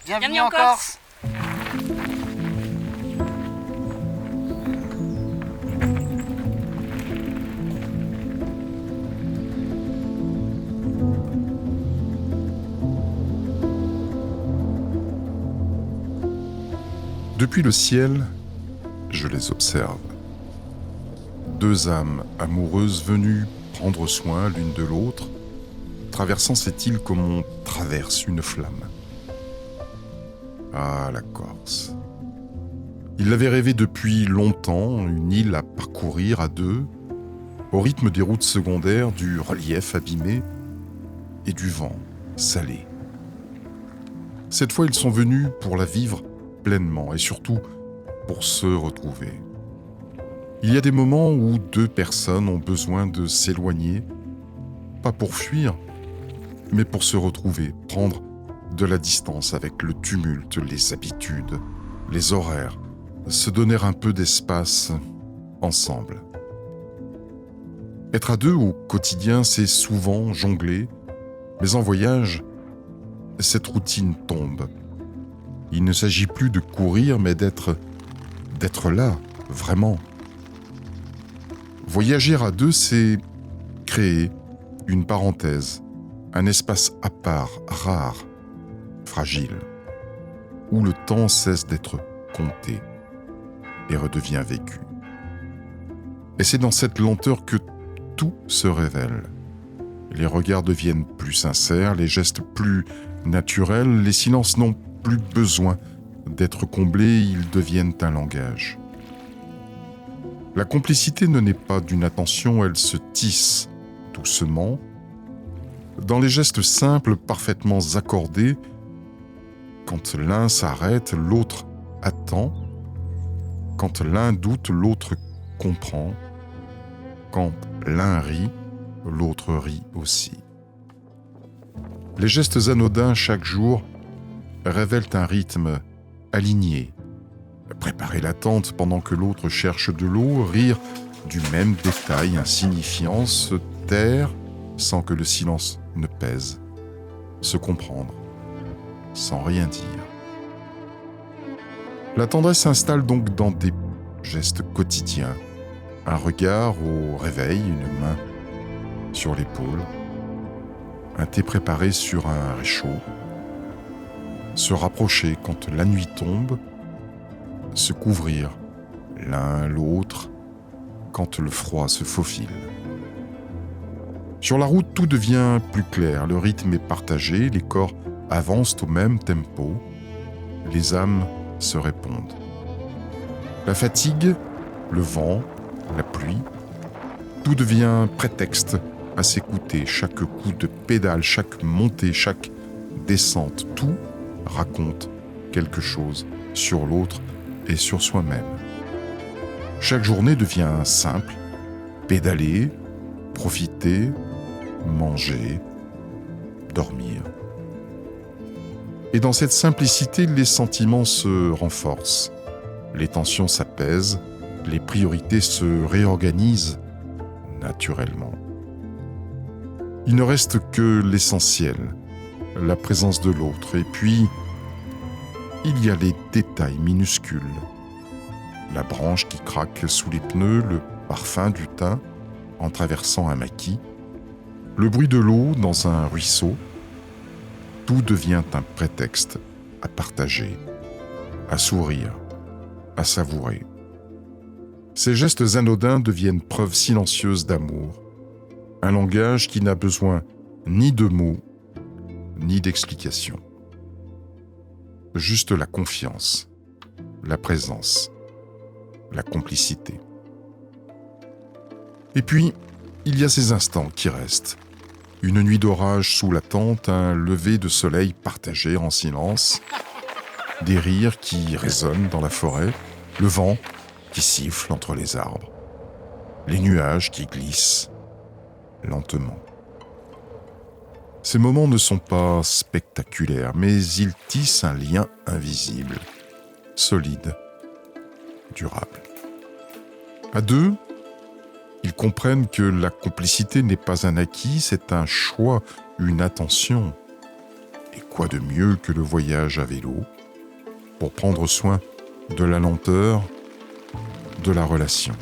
Bienvenue en Corse. Depuis le ciel, je les observe. Deux âmes amoureuses venues prendre soin l'une de l'autre, traversant cette île comme on traverse une flamme. Ah, la Corse. Ils l'avaient rêvé depuis longtemps, une île à parcourir à deux, au rythme des routes secondaires, du relief abîmé et du vent salé. Cette fois, ils sont venus pour la vivre pleinement et surtout pour se retrouver. Il y a des moments où deux personnes ont besoin de s'éloigner, pas pour fuir, mais pour se retrouver, prendre de la distance avec le tumulte, les habitudes, les horaires, se donner un peu d'espace ensemble. Être à deux au quotidien, c'est souvent jongler, mais en voyage, cette routine tombe. Il ne s'agit plus de courir, mais d'être là, vraiment. Voyager à deux, c'est créer une parenthèse, un espace à part, rare, fragile, où le temps cesse d'être compté et redevient vécu. Et c'est dans cette lenteur que tout se révèle. Les regards deviennent plus sincères, les gestes plus naturels, les silences n'ont plus besoin d'être comblés, ils deviennent un langage. La complicité ne naît pas d'une attention, elle se tisse doucement, dans les gestes simples, parfaitement accordés. Quand l'un s'arrête, l'autre attend. Quand l'un doute, l'autre comprend. Quand l'un rit, l'autre rit aussi. Les gestes anodins chaque jour révèlent un rythme aligné. Préparer l'attente pendant que l'autre cherche de l'eau, rire du même détail insignifiant, se taire sans que le silence ne pèse, se comprendre sans rien dire. La tendresse s'installe donc dans des gestes quotidiens, un regard au réveil, une main sur l'épaule, un thé préparé sur un réchaud, se rapprocher quand la nuit tombe, se couvrir l'un l'autre quand le froid se faufile. Sur la route, tout devient plus clair, le rythme est partagé, les corps avancent au même tempo, les âmes se répondent. La fatigue, le vent, la pluie, tout devient prétexte à s'écouter, chaque coup de pédale, chaque montée, chaque descente, tout raconte quelque chose sur l'autre et sur soi-même. Chaque journée devient simple, pédaler, profiter, manger, dormir. Et dans cette simplicité, les sentiments se renforcent, les tensions s'apaisent, les priorités se réorganisent naturellement. Il ne reste que l'essentiel, la présence de l'autre, et puis il y a les détails minuscules. La branche qui craque sous les pneus, le parfum du thym en traversant un maquis, le bruit de l'eau dans un ruisseau, tout devient un prétexte à partager, à sourire, à savourer. Ces gestes anodins deviennent preuve silencieuse d'amour, un langage qui n'a besoin ni de mots, ni d'explications. Juste la confiance, la présence, la complicité. Et puis, il y a ces instants qui restent. Une nuit d'orage sous la tente, un lever de soleil partagé en silence, des rires qui résonnent dans la forêt, le vent qui siffle entre les arbres, les nuages qui glissent lentement. Ces moments ne sont pas spectaculaires, mais ils tissent un lien invisible, solide, durable. À deux, ils comprennent que la complicité n'est pas un acquis, c'est un choix, une attention. Et quoi de mieux que le voyage à vélo pour prendre soin de la lenteur de la relation.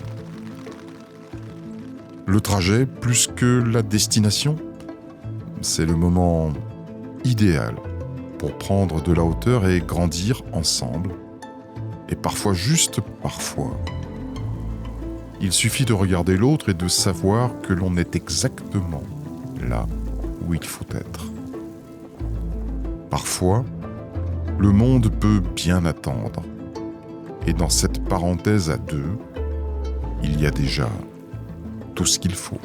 Le trajet, plus que la destination, c'est le moment idéal pour prendre de la hauteur et grandir ensemble. Et parfois, juste parfois, il suffit de regarder l'autre et de savoir que l'on est exactement là où il faut être. Parfois, le monde peut bien attendre. Et dans cette parenthèse à deux, il y a déjà tout ce qu'il faut.